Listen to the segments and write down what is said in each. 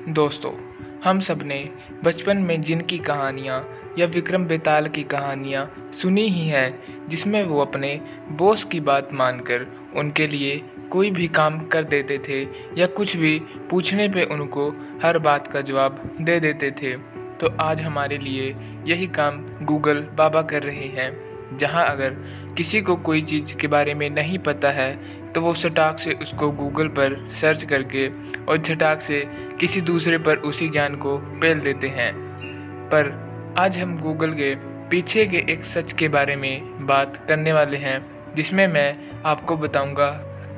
दोस्तों, हम सब ने बचपन में जिनकी कहानियाँ या विक्रम बेताल की कहानियाँ सुनी ही हैं, जिसमें वो अपने बॉस की बात मानकर उनके लिए कोई भी काम कर देते थे या कुछ भी पूछने पे उनको हर बात का जवाब दे देते थे। तो आज हमारे लिए यही काम गूगल बाबा कर रहे हैं, जहां अगर किसी को कोई चीज़ के बारे में नहीं पता है तो वो झटाक से उसको गूगल पर सर्च करके और झटाक से किसी दूसरे पर उसी ज्ञान को पेल देते हैं। पर आज हम गूगल के पीछे के एक सच के बारे में बात करने वाले हैं, जिसमें मैं आपको बताऊंगा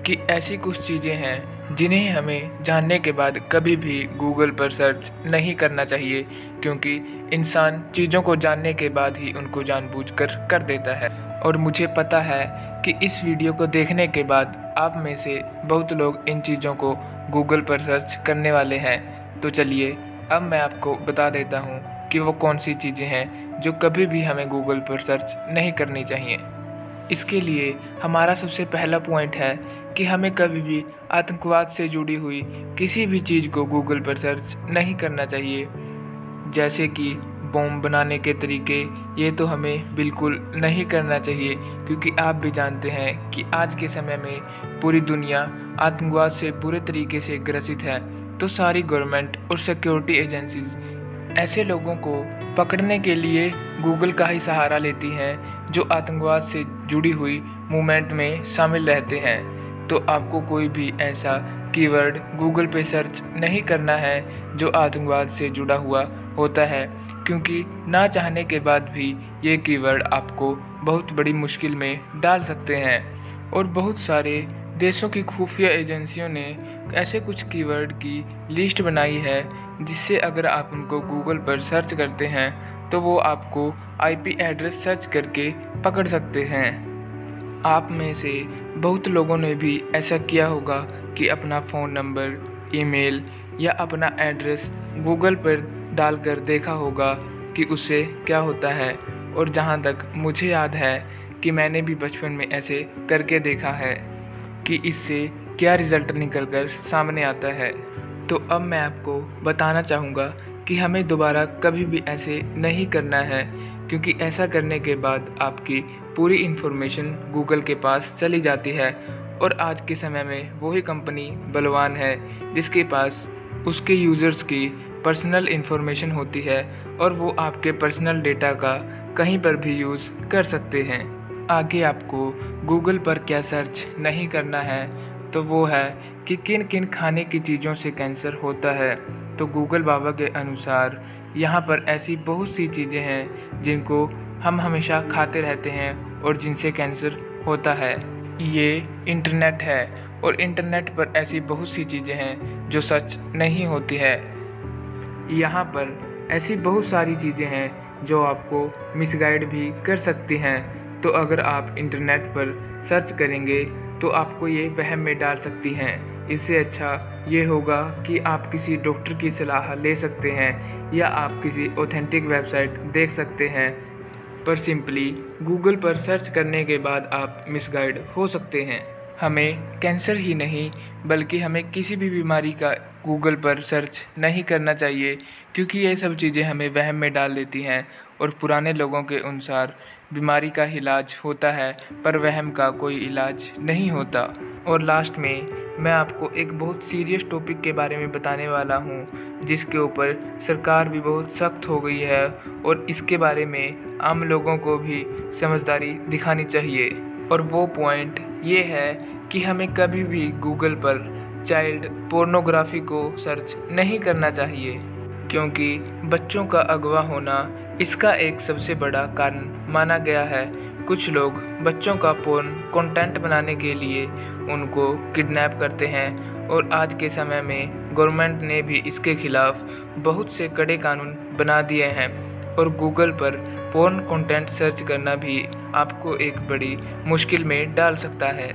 कि ऐसी कुछ चीज़ें हैं जिन्हें हमें जानने के बाद कभी भी गूगल पर सर्च नहीं करना चाहिए, क्योंकि इंसान चीज़ों को जानने के बाद ही उनको जानबूझकर कर देता है। और मुझे पता है कि इस वीडियो को देखने के बाद आप में से बहुत लोग इन चीज़ों को गूगल पर सर्च करने वाले हैं। तो चलिए अब मैं आपको बता देता हूँ कि वो कौन सी चीज़ें हैं जो कभी भी हमें गूगल पर सर्च नहीं करनी चाहिए। इसके लिए हमारा सबसे पहला पॉइंट है कि हमें कभी भी आतंकवाद से जुड़ी हुई किसी भी चीज़ को गूगल पर सर्च नहीं करना चाहिए, जैसे कि बॉम्ब बनाने के तरीके। ये तो हमें बिल्कुल नहीं करना चाहिए, क्योंकि आप भी जानते हैं कि आज के समय में पूरी दुनिया आतंकवाद से पूरे तरीके से ग्रसित है। तो सारी गवर्नमेंट और सिक्योरिटी एजेंसीज ऐसे लोगों को पकड़ने के लिए गूगल का ही सहारा लेती हैं जो आतंकवाद से जुड़ी हुई मूवमेंट में शामिल रहते हैं। तो आपको कोई भी ऐसा कीवर्ड गूगल पे सर्च नहीं करना है जो आतंकवाद से जुड़ा हुआ होता है, क्योंकि ना चाहने के बाद भी ये कीवर्ड आपको बहुत बड़ी मुश्किल में डाल सकते हैं। और बहुत सारे देशों की खुफिया एजेंसियों ने ऐसे कुछ कीवर्ड की लिस्ट बनाई है, जिससे अगर आप उनको गूगल पर सर्च करते हैं तो वो आपको आईपी एड्रेस सर्च करके पकड़ सकते हैं। आप में से बहुत लोगों ने भी ऐसा किया होगा कि अपना फ़ोन नंबर, ईमेल या अपना एड्रेस गूगल पर डालकर देखा होगा कि उससे क्या होता है। और जहाँ तक मुझे याद है कि मैंने भी बचपन में ऐसे करके देखा है कि इससे क्या रिज़ल्ट निकल कर सामने आता है। तो अब मैं आपको बताना चाहूँगा कि हमें दोबारा कभी भी ऐसे नहीं करना है, क्योंकि ऐसा करने के बाद आपकी पूरी इन्फॉर्मेशन गूगल के पास चली जाती है। और आज के समय में वही कंपनी बलवान है जिसके पास उसके यूज़र्स की पर्सनल इन्फॉर्मेशन होती है, और वो आपके पर्सनल डेटा का कहीं पर भी यूज़ कर सकते हैं। आगे आपको गूगल पर क्या सर्च नहीं करना है, तो वो है कि किन किन खाने की चीज़ों से कैंसर होता है। तो गूगल बाबा के अनुसार यहाँ पर ऐसी बहुत सी चीज़ें हैं जिनको हम हमेशा खाते रहते हैं और जिनसे कैंसर होता है। ये इंटरनेट है, और इंटरनेट पर ऐसी बहुत सी चीज़ें हैं जो सच नहीं होती है। यहाँ पर ऐसी बहुत सारी चीज़ें हैं जो आपको मिसगाइड भी कर सकती हैं। तो अगर आप इंटरनेट पर सर्च करेंगे तो आपको ये वहम में डाल सकती हैं। इससे अच्छा ये होगा कि आप किसी डॉक्टर की सलाह ले सकते हैं या आप किसी ऑथेंटिक वेबसाइट देख सकते हैं। पर सिंपली गूगल पर सर्च करने के बाद आप मिसगाइड हो सकते हैं। हमें कैंसर ही नहीं बल्कि हमें किसी भी बीमारी का गूगल पर सर्च नहीं करना चाहिए, क्योंकि ये सब चीज़ें हमें वहम में डाल देती हैं। और पुराने लोगों के अनुसार बीमारी का इलाज होता है, पर वहम का कोई इलाज नहीं होता। और लास्ट में मैं आपको एक बहुत सीरियस टॉपिक के बारे में बताने वाला हूँ, जिसके ऊपर सरकार भी बहुत सख्त हो गई है, और इसके बारे में आम लोगों को भी समझदारी दिखानी चाहिए। और वो पॉइंट ये है कि हमें कभी भी गूगल पर चाइल्ड पोर्नोग्राफी को सर्च नहीं करना चाहिए, क्योंकि बच्चों का अगवा होना इसका एक सबसे बड़ा कारण माना गया है। कुछ लोग बच्चों का पोर्न कंटेंट बनाने के लिए उनको किडनैप करते हैं, और आज के समय में गवर्नमेंट ने भी इसके खिलाफ बहुत से कड़े कानून बना दिए हैं। और गूगल पर पोर्न कंटेंट सर्च करना भी आपको एक बड़ी मुश्किल में डाल सकता है।